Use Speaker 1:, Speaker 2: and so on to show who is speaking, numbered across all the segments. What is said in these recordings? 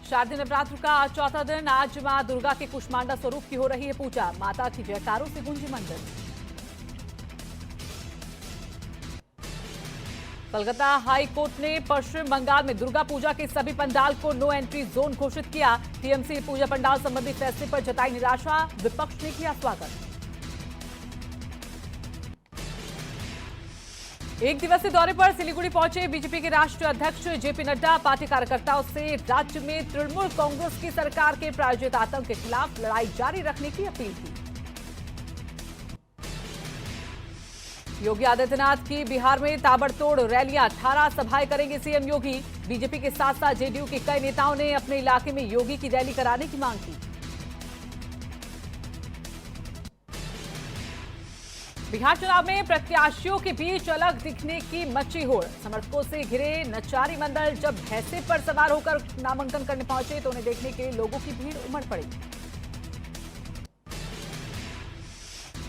Speaker 1: शारदीय नवरात्र का आज चौथा दिन। आज मां दुर्गा के कुष्मांडा स्वरूप की हो रही है पूजा। माता की जयकारों से गूंजी मंदिर। कलकत्ता हाई कोर्ट ने पश्चिम बंगाल में दुर्गा पूजा के सभी पंडाल को नो एंट्री जोन घोषित किया। टीएमसी पूजा पंडाल संबंधी फैसले पर जताई निराशा, विपक्ष ने किया स्वागत। एक दिवसीय दौरे पर सिलीगुड़ी पहुंचे बीजेपी के राष्ट्रीय अध्यक्ष जेपी नड्डा। पार्टी कार्यकर्ताओं से राज्य में तृणमूल कांग्रेस की सरकार के प्रायोजित आतंक के खिलाफ लड़ाई जारी रखने की अपील की। योगी आदित्यनाथ की बिहार में ताबड़तोड़ रैलियां, 18 सभाएं करेंगे सीएम योगी। बीजेपी के साथ साथ जेडीयू के कई नेताओं ने अपने इलाके में योगी की रैली कराने की मांग की। बिहार चुनाव में प्रत्याशियों के बीच अलग दिखने की मची होड़। समर्थकों से घिरे नचारी मंडल जब भैंसे पर सवार होकर नामांकन करने पहुंचे तो उन्हें देखने के लिए लोगों की भीड़ उमड़ पड़ी।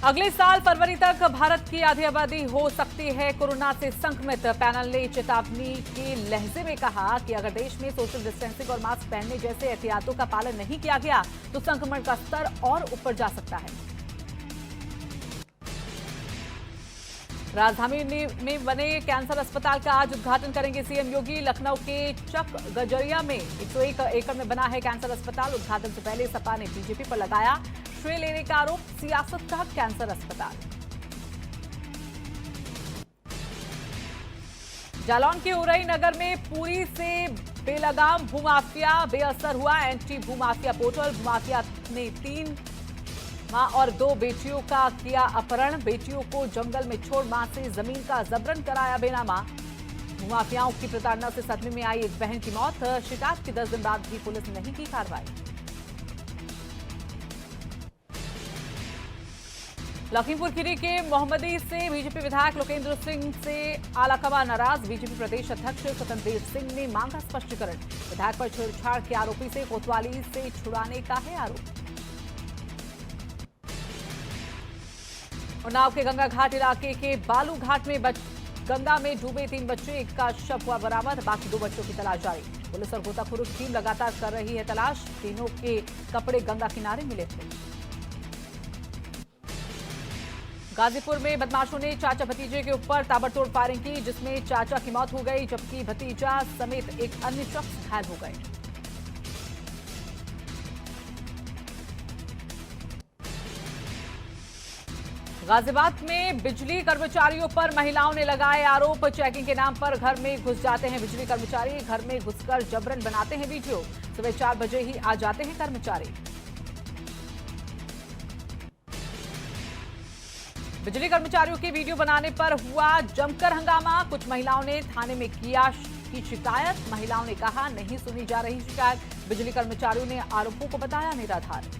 Speaker 1: अगले साल फरवरी तक भारत की आधी आबादी हो सकती है कोरोना से संक्रमित। पैनल ने चेतावनी के लहजे में कहा कि अगर देश में सोशल डिस्टेंसिंग और मास्क पहनने जैसे एहतियातों का पालन नहीं किया गया तो संक्रमण का स्तर और ऊपर जा सकता है। राजधानी में बने कैंसर अस्पताल का आज उद्घाटन करेंगे सीएम योगी। लखनऊ के चक गजरिया में 101 एकड़ में बना है कैंसर अस्पताल। उद्घाटन से पहले सपा ने बीजेपी पर लगाया श्रेय लेने का आरोप। सियासत का कैंसर अस्पताल। जालौन के उरई नगर में पुरी से बेलगाम भूमाफिया बेअसर हुआ। Anti भूमाफिया portal. भूमाफिया ने 3 मां और 2 बेटियों का किया अपहरण। बेटियों को जंगल में छोड़ मां से जमीन का जबरन कराया बेनामा। भूमाफियाओं की प्रताड़ना से सदमे में आई एक बहन की मौत। शिकायत के 10 दिन बाद भी पुलिस ने नहीं की कार्रवाई। लखीमपुर खीरी के मोहम्मदी से बीजेपी विधायक लोकेंद्र सिंह से आलाकमान नाराज। बीजेपी प्रदेश अध्यक्ष स्वतंत्र सिंह ने मांगा स्पष्टीकरण। विधायक पर छेड़छाड़ के आरोपी से कोतवाली से छुड़ाने का है आरोप। उन्नाव के गंगा घाट इलाके के बालू घाट में गंगा में डूबे 3 बच्चे, एक का शव हुआ बरामद। बाकी 2 बच्चों की तलाश जारी। पुलिस और गोताखोरों की टीम लगातार कर रही है तलाश। तीनों के कपड़े गंगा किनारे मिले थे। गाजीपुर में बदमाशों ने चाचा भतीजे के ऊपर ताबड़तोड़ फायरिंग की जिसमें चाचा की मौत हो गई जबकि भतीजा समेत एक अन्य शख्स घायल हो गए। गाजियाबाद में बिजली कर्मचारियों पर महिलाओं ने लगाए आरोप। चेकिंग के नाम पर घर में घुस जाते हैं बिजली कर्मचारी। घर में घुसकर जबरन बनाते हैं वीडियो। सुबह 4 बजे ही आ जाते हैं कर्मचारी। बिजली कर्मचारियों के वीडियो बनाने पर हुआ जमकर हंगामा। कुछ महिलाओं ने थाने में किया की शिकायत। महिलाओं ने कहा नहीं सुनी जा रही शिकायत। बिजली कर्मचारियों ने आरोपों को बताया निराधार।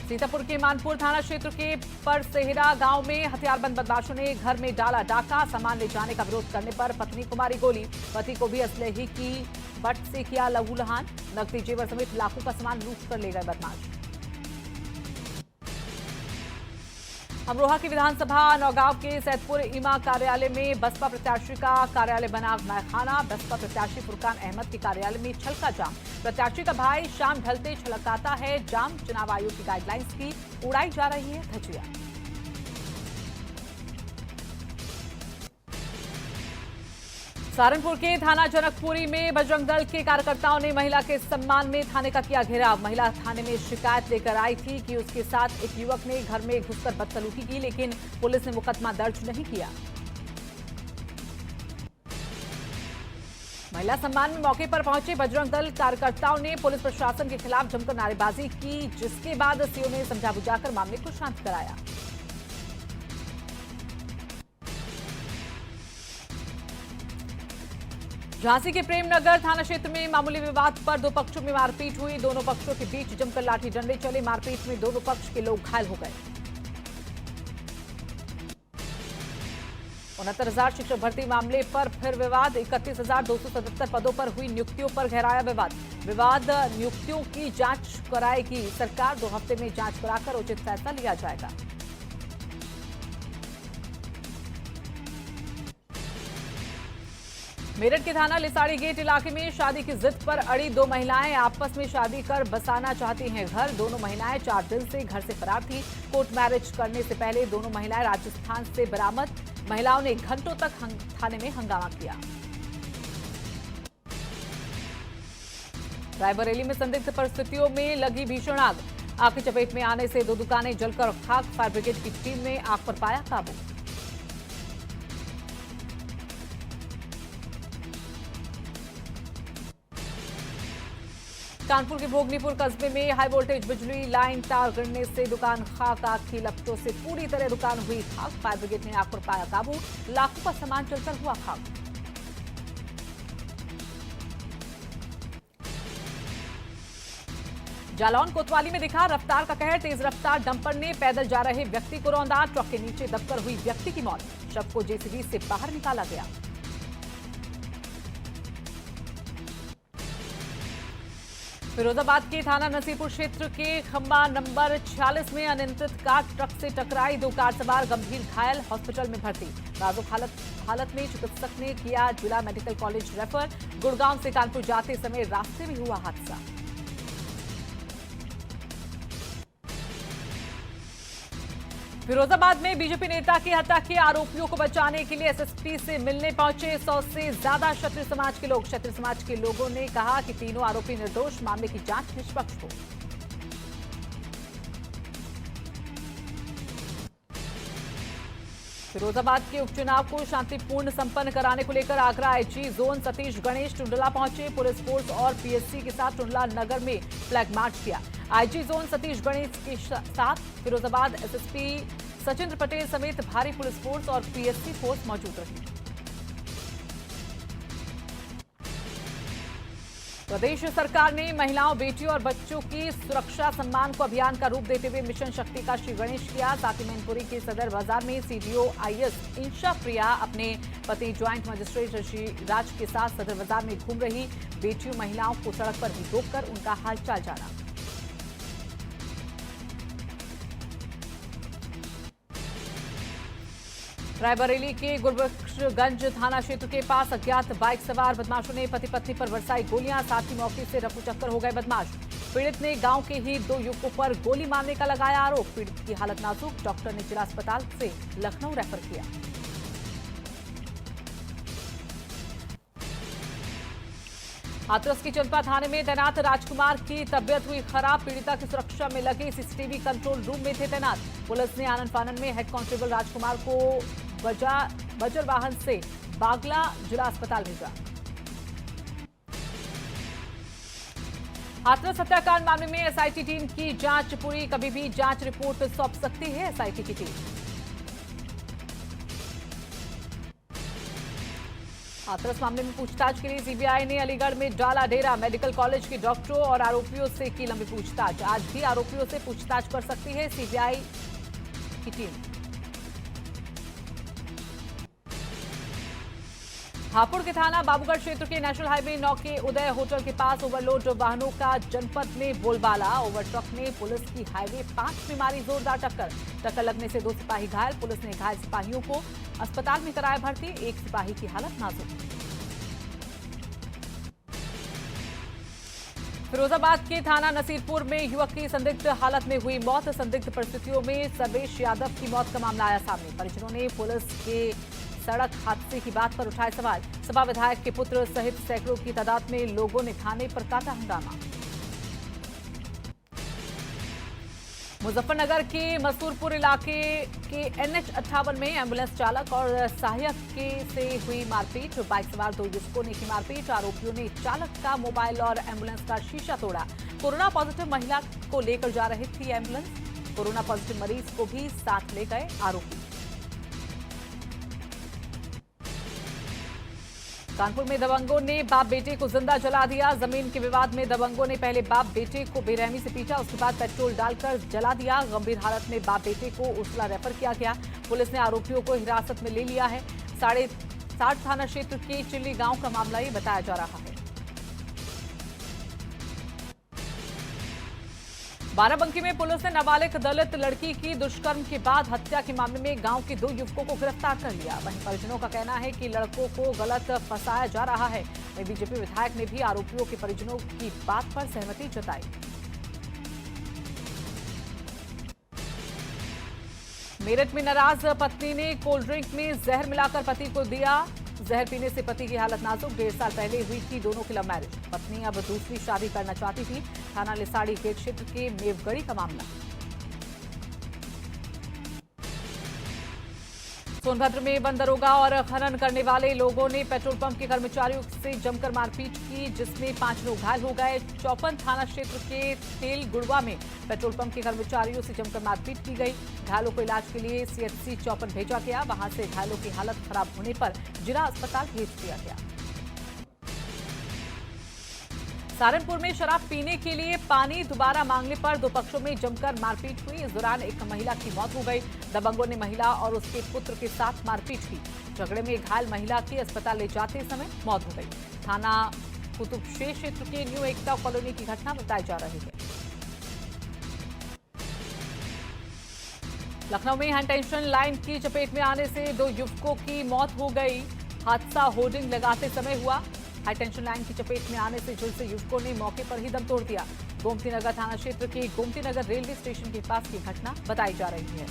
Speaker 1: सीतापुर के मानपुर थाना क्षेत्र के परसेहरा गांव में हथियारबंद बदमाशों ने घर में डाला डाका। सामान ले जाने का विरोध करने पर पत्नी को मारी गोली। पति को भी असलहे की बट से किया लहूलुहान। नकदी जेवर समेत लाखों का सामान लूट कर ले गए बदमाश। अमरोहा की विधानसभा नौगांव के सैदपुर इमा कार्यालय में बसपा प्रत्याशी का कार्यालय बना मैखाना। बसपा प्रत्याशी फुरकान अहमद के कार्यालय में छलका जाम। प्रत्याशी का भाई शाम ढलते छलकाता है जाम। चुनाव आयोग की गाइडलाइंस की उड़ाई जा रही है धज्जियां। सहारनपुर के थाना जनकपुरी में बजरंग दल के कार्यकर्ताओं ने महिला के सम्मान में थाने का किया घेराव। महिला थाने में शिकायत लेकर आई थी कि उसके साथ एक युवक ने घर में घुसकर बदसलूकी की लेकिन पुलिस ने मुकदमा दर्ज नहीं किया। महिला सम्मान में मौके पर पहुंचे बजरंग दल कार्यकर्ताओं ने पुलिस प्रशासन के खिलाफ जमकर नारेबाजी की जिसके बाद सीओ ने समझा बुझाकर मामले को शांत कराया। झांसी के प्रेमनगर थाना क्षेत्र में मामूली विवाद पर 2 पक्षों में मारपीट हुई। दोनों पक्षों के बीच जमकर लाठी डंडे चले। मारपीट में दोनों पक्ष के लोग घायल हो गए। 69,000 शिक्षक भर्ती मामले पर फिर विवाद। 31,277 पदों पर हुई नियुक्तियों पर गहराया विवाद। नियुक्तियों की जांच कराएगी सरकार। 2 हफ्ते में जांच कराकर उचित फैसला लिया जाएगा। मेरठ के थाना लिसाड़ी गेट इलाके में शादी की जिद पर अड़ी दो महिलाएं आपस में शादी कर बसाना चाहती हैं घर। दोनों महिलाएं 4 दिन से घर से फरार थी। कोर्ट मैरिज करने से पहले दोनों महिलाएं राजस्थान से बरामद। महिलाओं ने घंटों तक थाने में हंगामा किया। रायबरेली में संदिग्ध परिस्थितियों में लगी भीषण आग। आग की चपेट में आने से 2 दुकानें जलकर खाक। फायर ब्रिगेड की टीम ने आग पर पाया काबू। कानपुर के भोगनीपुर कस्बे में हाई वोल्टेज बिजली लाइन तार गिरने से दुकान खाक। आग की लपटों से पूरी तरह दुकान हुई खाक। फायर ब्रिगेड ने आग पर पाया काबू। लाखों का सामान जलकर हुआ खाक। जालौन कोतवाली में दिखा रफ्तार का कहर। तेज रफ्तार डंपर ने पैदल जा रहे व्यक्ति को रौंदा। ट्रक के नीचे दबकर हुई व्यक्ति की मौत। शव को जेसीबी से बाहर निकाला गया। फिरोजाबाद के थाना नसीपुर क्षेत्र के खंबा नंबर 46 में अनियंत्रित कार ट्रक से टकराई। 2 कार सवार गंभीर घायल, हॉस्पिटल में भर्ती। नाजुक हालत में चिकित्सक ने किया जिला मेडिकल कॉलेज रेफर। गुड़गांव से कानपुर जाते समय रास्ते में हुआ हादसा। फिरोजाबाद में बीजेपी नेता की हत्या के आरोपियों को बचाने के लिए एसएसपी से मिलने पहुंचे 100 से ज्यादा क्षत्रिय समाज के लोग। क्षत्रिय समाज के लोगों ने कहा कि तीनों आरोपी निर्दोष, मामले की जांच निष्पक्ष हो। फिरोजाबाद के उपचुनाव को शांतिपूर्ण संपन्न कराने को लेकर आगरा आईजी जोन सतीश गणेश टुंडला पहुंचे। पुलिस फोर्स और पीएससी के साथ टुंडला नगर में फ्लैग मार्च किया। आईजी जोन सतीश गणेश के साथ फिरोजाबाद एसएसपी सचिंद्र पटेल समेत भारी पुलिस फोर्स और पीएससी फोर्स मौजूद रही। प्रदेश सरकार ने महिलाओं, बेटियों और बच्चों की सुरक्षा सम्मान को अभियान का रूप देते हुए मिशन शक्ति का श्री गणेश किया। साथ ही मैनपुरी के सदर बाजार में सीडीओ आईएएस इंशा प्रिया अपने पति ज्वाइंट मजिस्ट्रेट ऋषि राज के साथ सदर बाजार में घूम रही। बेटियों महिलाओं को सड़क पर ही रोककर उनका हालचाल जाना। रायबरेली के गुरबख्शगंज थाना क्षेत्र के पास अज्ञात बाइक सवार बदमाशों ने पति पत्नी पर बरसाई गोलियां। साथ ही मौके से रफू चक्कर हो गए बदमाश। पीड़ित ने गांव के ही 2 युवकों पर गोली मारने का लगाया आरोप। पीड़ित की हालत नाजुक, डॉक्टर ने जिला अस्पताल से लखनऊ रेफर किया। हाथरस की चंपा थाने में तैनात राजकुमार की तबियत हुई खराब। पीड़िता की सुरक्षा में लगे सीसीटीवी कंट्रोल रूम में थे तैनात। पुलिस ने आनन फानन में हेड कांस्टेबल राजकुमार को बजर वाहन से बागला जिला अस्पताल भेजा। हाथरस हत्याकांड मामले में एसआईटी टीम की जांच पूरी। कभी भी जांच रिपोर्ट सौंप सकती है एसआईटी की टीम। हाथरस मामले में पूछताछ के लिए सीबीआई ने अलीगढ़ में डाला डेरा। मेडिकल कॉलेज के डॉक्टरों और आरोपियों से की लंबी पूछताछ। आज भी आरोपियों से पूछताछ कर सकती है सीबीआई की टीम। हापुड़ के थाना बाबूगढ़ क्षेत्र के नेशनल हाईवे 9 के उदय होटल के पास ओवरलोड वाहनों का जनपद में बोलबाला। ओवर ट्रक ने पुलिस की हाईवे 5 में मारी जोरदार टक्कर। टक्कर लगने से 2 सिपाही घायल। पुलिस ने घायल सिपाहियों को अस्पताल में कराया भर्ती। एक सिपाही की हालत नाजुक। फिरोजाबाद के थाना नसीरपुर में युवक की संदिग्ध हालत में हुई मौत। संदिग्ध परिस्थितियों में सर्वेश यादव की मौत का मामला आया सामने। परिजनों ने पुलिस के सड़क हादसे की बात पर उठाए सवाल। सपा विधायक के पुत्र सहित सैकड़ों की तादाद में लोगों ने थाने पर काटा हंगामा। मुजफ्फरनगर के मसूरपुर इलाके के NH-58 में एम्बुलेंस चालक और सहायक से हुई मारपीट। बाइक सवार 2 युवकों ने की मारपीट। आरोपियों ने चालक का मोबाइल और एम्बुलेंस का शीशा तोड़ा। कोरोना पॉजिटिव महिला को लेकर जा रही थी एम्बुलेंस। कोरोना पॉजिटिव मरीज को भी साथ ले गए आरोपी। कानपुर में दबंगों ने बाप बेटे को जिंदा जला दिया। जमीन के विवाद में दबंगों ने पहले बाप बेटे को बेरहमी से पीटा, उसके बाद पेट्रोल डालकर जला दिया। गंभीर हालत में बाप बेटे को उर्सला रेफर किया गया। पुलिस ने आरोपियों को हिरासत में ले लिया है। 60 थाना क्षेत्र के चिल्ली गांव का मामला ये बताया जा रहा है। बाराबंकी में पुलिस ने नाबालिग दलित लड़की की दुष्कर्म के बाद हत्या के मामले में गांव के 2 युवकों को गिरफ्तार कर लिया। वहीं परिजनों का कहना है कि लड़कों को गलत फंसाया जा रहा है। वहीं बीजेपी विधायक ने भी आरोपियों के परिजनों की बात पर सहमति जताई। मेरठ में नाराज पत्नी ने कोल्ड ड्रिंक में जहर मिलाकर पति को दिया। जहर पीने से पति की हालत नाजुक। 1.5 साल पहले हुई थी दोनों की लव मैरिज। पत्नी अब दूसरी शादी करना चाहती थी। थाना लिसाड़ी गेट क्षेत्र के मेवगढ़ी का मामला। सोनभद्र में बंद दरोगा और खनन करने वाले लोगों ने पेट्रोल पंप के कर्मचारियों से जमकर मारपीट की, जिसमें 5 लोग घायल हो गए। चौपन थाना क्षेत्र के तेल गुड़वा में पेट्रोल पंप के कर्मचारियों से जमकर मारपीट की गई। घायलों को इलाज के लिए सीएचसी चौपन भेजा गया। वहां से घायलों की हालत खराब होने पर जिला अस्पताल भेज दिया गया। सहारनपुर में शराब पीने के लिए पानी दोबारा मांगने पर 2 पक्षों में जमकर मारपीट हुई। इस दौरान एक महिला की मौत हो गई। दबंगों ने महिला और उसके पुत्र के साथ मारपीट की। झगड़े में घायल महिला की अस्पताल ले जाते समय मौत हो गई। थाना कुतुबशेख क्षेत्र के न्यू एकता कॉलोनी की घटना बताई जा रही है। लखनऊ में हाई टेंशन लाइन की चपेट में आने से 2 युवकों की मौत हो गई। हादसा होर्डिंग लगाते समय हुआ। हाई टेंशन लाइन की चपेट में आने से झुलसे युवकों ने मौके पर ही दम तोड़ दिया। गोमती नगर थाना क्षेत्र के गोमती नगर रेलवे स्टेशन के पास की घटना बताई जा रही है।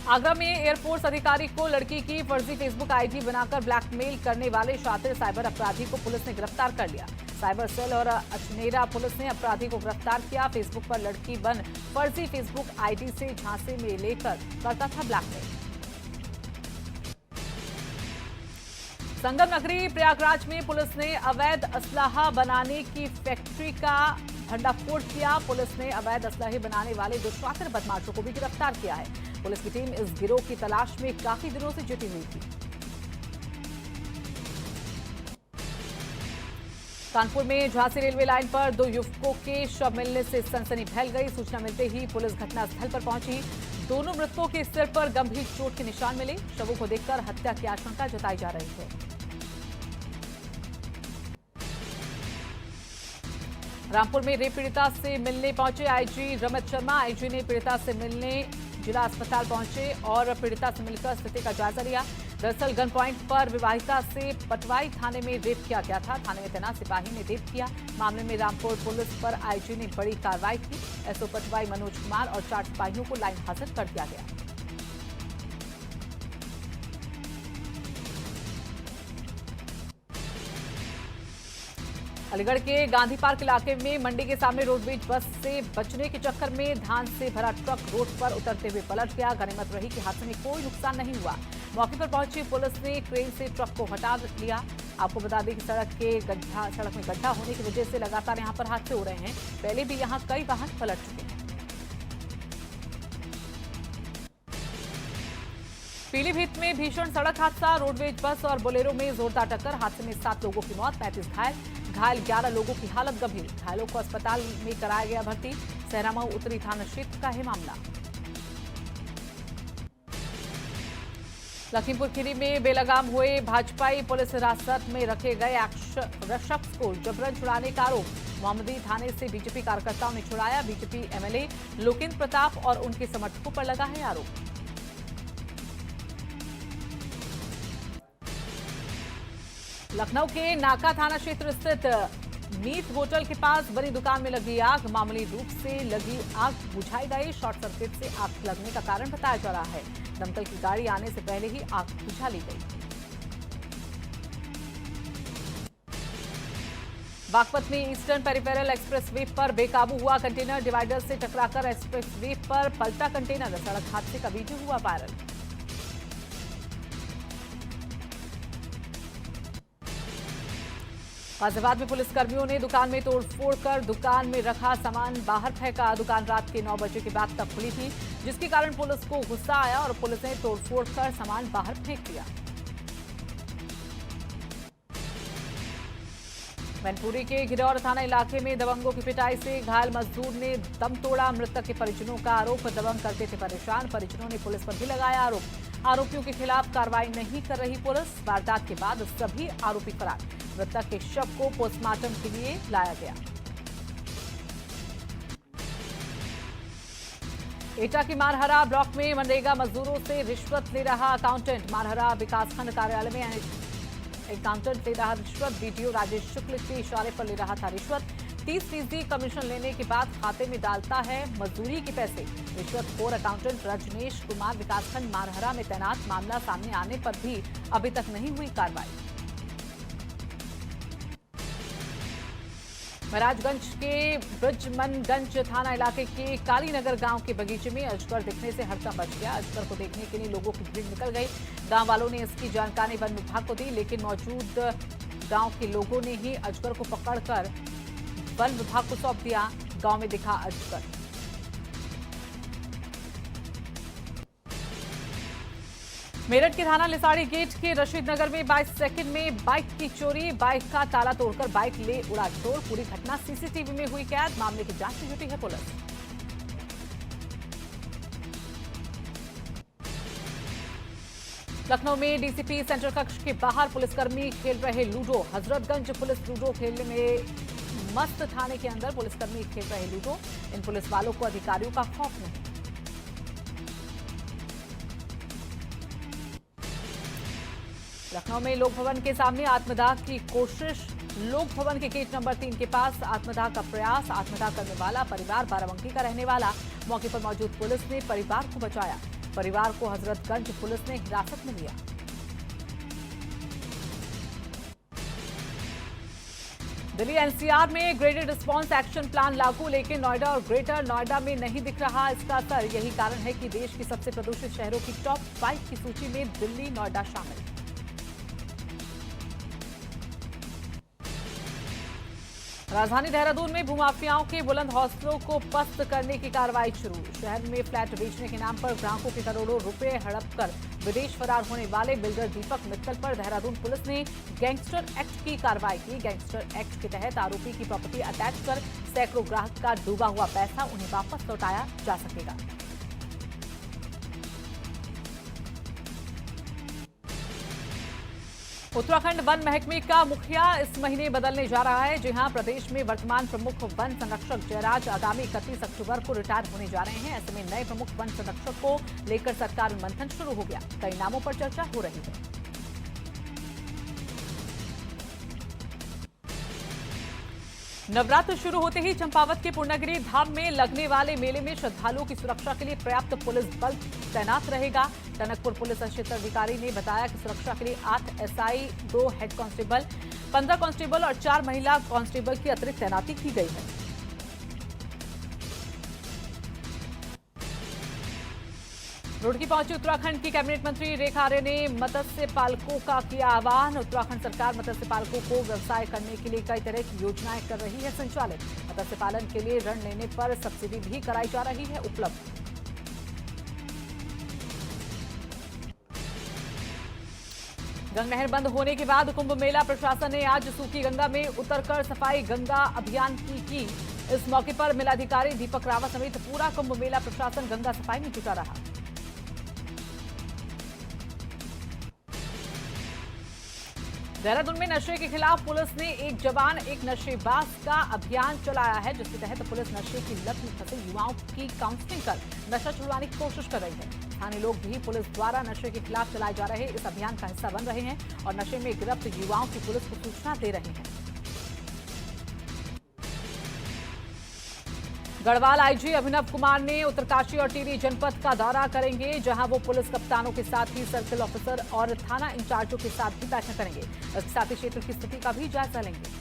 Speaker 1: आगरा में एयरफोर्स अधिकारी को लड़की की फर्जी फेसबुक आईडी बनाकर ब्लैकमेल करने वाले शातिर साइबर अपराधी को पुलिस ने गिरफ्तार कर लिया। साइबर सेल और अचनेरा पुलिस ने अपराधी को गिरफ्तार किया। फेसबुक पर लड़की बन फर्जी फेसबुक आईडी से झांसे में लेकर करता था ब्लैकमेल। संगम नगरी प्रयागराज में पुलिस ने अवैध असलाहा बनाने की फैक्ट्री का भंडाफोड़ किया। पुलिस ने अवैध असलाहे बनाने वाले 2 शातिर बदमाशों को भी गिरफ्तार किया है। पुलिस की टीम इस गिरोह की तलाश में काफी दिनों से जुटी हुई थी। कानपुर में झांसी रेलवे लाइन पर 2 युवकों के शव मिलने से सनसनी फैल गई। सूचना मिलते ही पुलिस घटनास्थल पर पहुंची। दोनों मृतकों के सिर पर गंभीर चोट के निशान मिले। शवों को देखकर हत्या की आशंका जताई जा रही है। रामपुर में रेप पीड़िता से मिलने पहुंचे आईजी रमत शर्मा। आईजी ने पीड़िता से मिलने जिला अस्पताल पहुंचे और पीड़िता से मिलकर स्थिति का जायजा लिया। दरअसल गन पॉइंट पर विवाहिता से पटवाई थाने में रेप किया गया था। थाने में तैनात सिपाही ने रेप किया। मामले में रामपुर पुलिस पर आईजी ने बड़ी कार्रवाई की। एसओ पटवाई मनोज कुमार और 4 सिपाहियों को लाइन हाजिर कर दिया गया। अलीगढ़ के गांधी पार्क इलाके में मंडी के सामने रोडवेज बस से बचने के चक्कर में धान से भरा ट्रक रोड पर उतरते हुए पलट गया। गनीमत रही कि हादसे में कोई नुकसान नहीं हुआ। मौके पर पहुंची पुलिस ने क्रेन से ट्रक को हटा लिया। आपको बता दें कि सड़क में गड्ढा होने की वजह से लगातार यहां पर हादसे हो रहे हैं। पहले भी यहां कई वाहन पलट चुके हैं। पीलीभीत में भीषण सड़क हादसा। रोडवेज बस और बोलेरो में जोरदार टक्कर। हादसे में 7 लोगों की मौत, 35 घायल 11 लोगों की हालत गंभीर। घायलों को अस्पताल में कराया गया भर्ती। सहरामऊ उत्तरी थाना क्षेत्र का है मामला। लखीमपुर खीरी में बेलगाम हुए भाजपाई पुलिस हिरासत में रखे गए शख्स को जबरन छुड़ाने का आरोप। मोहम्मदी थाने से बीजेपी कार्यकर्ताओं ने छुड़ाया। बीजेपी एमएलए लोकेंद्र प्रताप और उनके समर्थकों पर लगा है आरोप। लखनऊ के नाका थाना क्षेत्र स्थित मीत होटल के पास बनी दुकान में लगी आग। मामूली रूप से लगी आग बुझाई गई। शॉर्ट सर्किट से आग लगने का कारण बताया जा रहा है। दमकल की गाड़ी आने से पहले ही आग बुझा ली गई। बागपत में ईस्टर्न पेरिफेरल एक्सप्रेसवे पर बेकाबू हुआ कंटेनर। डिवाइडर से टकराकर एक्सप्रेसवे पर पलटा कंटेनर। सड़क हादसे का वीडियो हुआ वायरल। गाजियाबाद में पुलिसकर्मियों ने दुकान में तोड़फोड़ कर दुकान में रखा सामान बाहर फेंका। दुकान रात के 9 बजे के बाद तक खुली थी, जिसके कारण पुलिस को गुस्सा आया और पुलिस ने तोड़फोड़ कर सामान बाहर फेंक दिया। मैनपुरी के गिरौर थाना इलाके में दबंगों की पिटाई से घायल मजदूर ने दम तोड़ा। मृतक के परिजनों का आरोप, दबंग करते थे परेशान। परिजनों ने पुलिस पर भी लगाया आरोप। आरोपियों के खिलाफ कार्रवाई नहीं कर रही पुलिस। वारदात के बाद सभी आरोपी फरार। मृतक के शव को पोस्टमार्टम के लिए लाया गया। एटा की मारहरा ब्लॉक में मनरेगा मजदूरों से रिश्वत ले रहा अकाउंटेंट। मारहरा विकासखंड कार्यालय में अकाउंटेंट ले रहा रिश्वत। बीडीओ राजेश शुक्ल के इशारे पर ले रहा था रिश्वत। 30% कमीशन लेने के बाद खाते में डालता है मजदूरी के पैसे। रिश्वतखोर अकाउंटेंट रजनेश कुमार विकासखंड मारहरा में तैनात। मामला सामने आने पर भी अभी तक नहीं हुई कार्रवाई। महाराजगंज के ब्रजमनगंज थाना इलाके के कालीनगर गांव के बगीचे में अजगर दिखने से हड़कंप मच गया। अजगर को देखने के लिए लोगों की भीड़ निकल गई। गांव वालों ने इसकी जानकारी वन विभाग को दी, लेकिन मौजूद गांव के लोगों ने ही अजगर को पकड़कर वन विभाग को सौंप दिया। गांव में दिखा अजगर। मेरठ के थाना लिसाड़ी गेट के रशीद नगर में 22 सेकंड में बाइक की चोरी। बाइक का ताला तोड़कर बाइक ले उड़ा चोर। पूरी घटना सीसीटीवी में हुई कैद। मामले की जांच में जुटी है पुलिस। लखनऊ में डीसीपी सेंट्रल कक्ष के बाहर पुलिसकर्मी खेल रहे लूडो। हजरतगंज पुलिस लूडो खेलने में मस्त। थाने के अंदर पुलिसकर्मी खेल रहे लूडो। इन पुलिस वालों को अधिकारियों का खौफ नहीं। लखनऊ में लोक भवन के सामने आत्मदाह की कोशिश। लोक भवन के गेट नंबर 3 के पास आत्मदाह का प्रयास। आत्मदाह करने वाला परिवार बाराबंकी का रहने वाला। मौके पर मौजूद पुलिस ने परिवार को बचाया। परिवार को हजरतगंज पुलिस ने हिरासत में लिया। दिल्ली एनसीआर में ग्रेडेड रिस्पांस एक्शन प्लान लागू, लेकिन नोएडा और ग्रेटर नोएडा में नहीं दिख रहा इसका असर। यही कारण है कि देश के सबसे प्रदूषित शहरों की टॉप 5 की सूची में दिल्ली नोएडा शामिल। राजधानी देहरादून में भूमाफियाओं के बुलंद हौसलों को पस्त करने की कार्रवाई शुरू। शहर में फ्लैट बेचने के नाम पर ग्राहकों के करोड़ों रुपए हड़प कर विदेश फरार होने वाले बिल्डर दीपक मित्तल पर देहरादून पुलिस ने गैंगस्टर एक्ट की कार्रवाई की। गैंगस्टर एक्ट के तहत आरोपी की प्रॉपर्टी अटैच कर सैकड़ों ग्राहक का डूबा हुआ पैसा उन्हें वापस लौटाया जा सकेगा। उत्तराखंड वन महकमे का मुखिया इस महीने बदलने जा रहा है। जी हां, प्रदेश में वर्तमान प्रमुख वन संरक्षक जयराज आगामी 31 अक्टूबर को रिटायर होने जा रहे हैं। ऐसे में नए प्रमुख वन संरक्षक को लेकर सरकार में मंथन शुरू हो गया। कई नामों पर चर्चा हो रही है। नवरात्र शुरू होते ही चंपावत के पूर्णगिरी धाम में लगने वाले मेले में श्रद्धालुओं की सुरक्षा के लिए पर्याप्त पुलिस बल तैनात रहेगा। टनकपुर पुलिस क्षेत्र अधिकारी ने बताया कि सुरक्षा के लिए 8 एसआई, 2 हेड कांस्टेबल, 15 कांस्टेबल और 4 महिला कांस्टेबल की अतिरिक्त तैनाती की गई है। रुड़की पहुंची उत्तराखंड की कैबिनेट मंत्री रेखा आर्य ने मत्स्य पालकों का किया आह्वान। उत्तराखंड सरकार मत्स्य पालकों को व्यवसाय करने के लिए कई तरह की योजनाएं कर रही है संचालित। मत्स्य पालन के लिए ऋण लेने पर सब्सिडी भी कराई जा रही है उपलब्ध। गंगनहर बंद होने के बाद कुंभ मेला प्रशासन ने आज सूखी गंगा में उतरकर सफाई गंगा अभियान की। इस मौके पर मेलाधिकारी दीपक रावत समेत पूरा कुंभ मेला प्रशासन गंगा सफाई में जुटा रहा। देहरादून में नशे के खिलाफ पुलिस ने एक जवान एक नशेबाज का अभियान चलाया है, जिसके तहत पुलिस नशे की लत में फंसे युवाओं की काउंसलिंग कर नशा छुड़वाने की कोशिश कर रही है। स्थानीय लोग भी पुलिस द्वारा नशे के खिलाफ चलाए जा रहे इस अभियान का हिस्सा बन रहे हैं और नशे में गिरफ्त युवाओं की पुलिस को सूचना दे रहे हैं। गढ़वाल आईजी अभिनव कुमार ने उत्तरकाशी और टिहरी जनपद का दौरा करेंगे, जहां वो पुलिस कप्तानों के साथ ही सर्किल ऑफिसर और थाना इंचार्जों के साथ भी बैठक करेंगे। इसके साथ ही क्षेत्र की स्थिति का भी जायजा लेंगे।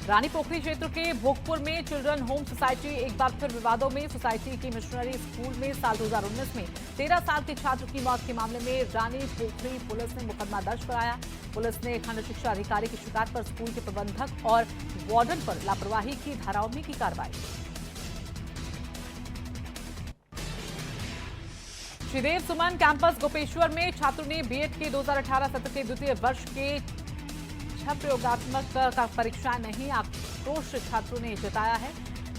Speaker 1: रानी पोखरी क्षेत्र के भोगपुर में चिल्ड्रन होम सोसाइटी एक बार फिर विवादों में। सोसाइटी की मिशनरी स्कूल में साल 2019 में 13 साल के छात्र की मौत के मामले में रानी पोखरी पुलिस ने मुकदमा दर्ज कराया। पुलिस ने खंड शिक्षा अधिकारी की शिकायत पर स्कूल के प्रबंधक और वार्डन पर लापरवाही की धाराओं में की कार्रवाई। श्रीदेव सुमन कैंपस गोपेश्वर में छात्रों ने बीएड के 2018 सत्र के द्वितीय वर्ष के प्रयोगात्मक परीक्षाएं नहीं, आक्रोश छात्रों ने जताया है।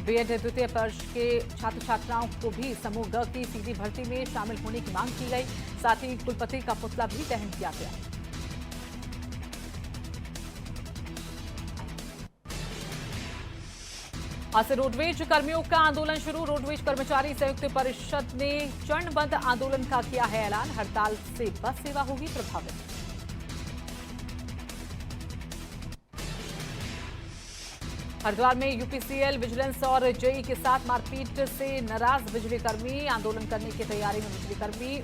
Speaker 1: बीएड द्वितीय वर्ष के छात्र छात्राओं को भी समूह ग की सीधी भर्ती में शामिल होने की मांग की गई। साथ ही कुलपति का पुतला भी दहन किया गया। आज से रोडवेज कर्मियों का आंदोलन शुरू। रोडवेज कर्मचारी संयुक्त परिषद ने चरणबद्ध आंदोलन का किया है ऐलान। हड़ताल से बस सेवा होगी प्रभावित। हरिद्वार में यूपीसीएल, विजिलेंस और जेई के साथ मारपीट से नाराज बिजली कर्मी। आंदोलन करने की तैयारी में बिजली कर्मी।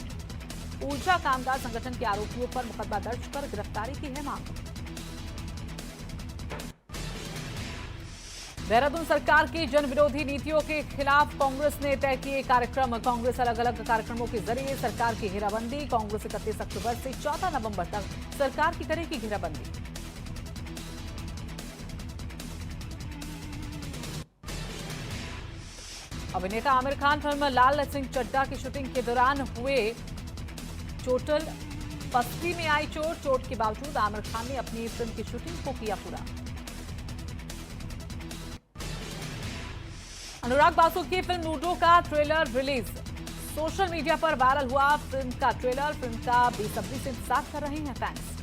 Speaker 1: ऊर्जा कामगार संगठन के आरोपियों पर मुकदमा दर्ज कर गिरफ्तारी की है मांग। देहरादून सरकार की जन विरोधी नीतियों के खिलाफ कांग्रेस ने तय किए कार्यक्रम। कांग्रेस अलग अलग कार्यक्रमों के जरिए सरकार की घेराबंदी। कांग्रेस 31 अक्टूबर से 14 नवंबर तक सरकार की करेगी घेराबंदी। अभिनेता आमिर खान फिल्म लाल सिंह चड्ढा की शूटिंग के दौरान हुए चोटल पस्ती में आई चोट के बावजूद आमिर खान ने अपनी फिल्म की शूटिंग को किया पूरा। अनुराग बासु की फिल्म लूडो का ट्रेलर रिलीज। सोशल मीडिया पर वायरल हुआ फिल्म का ट्रेलर। फिल्म का बेसब्री से इंतजार कर रहे हैं फैंस।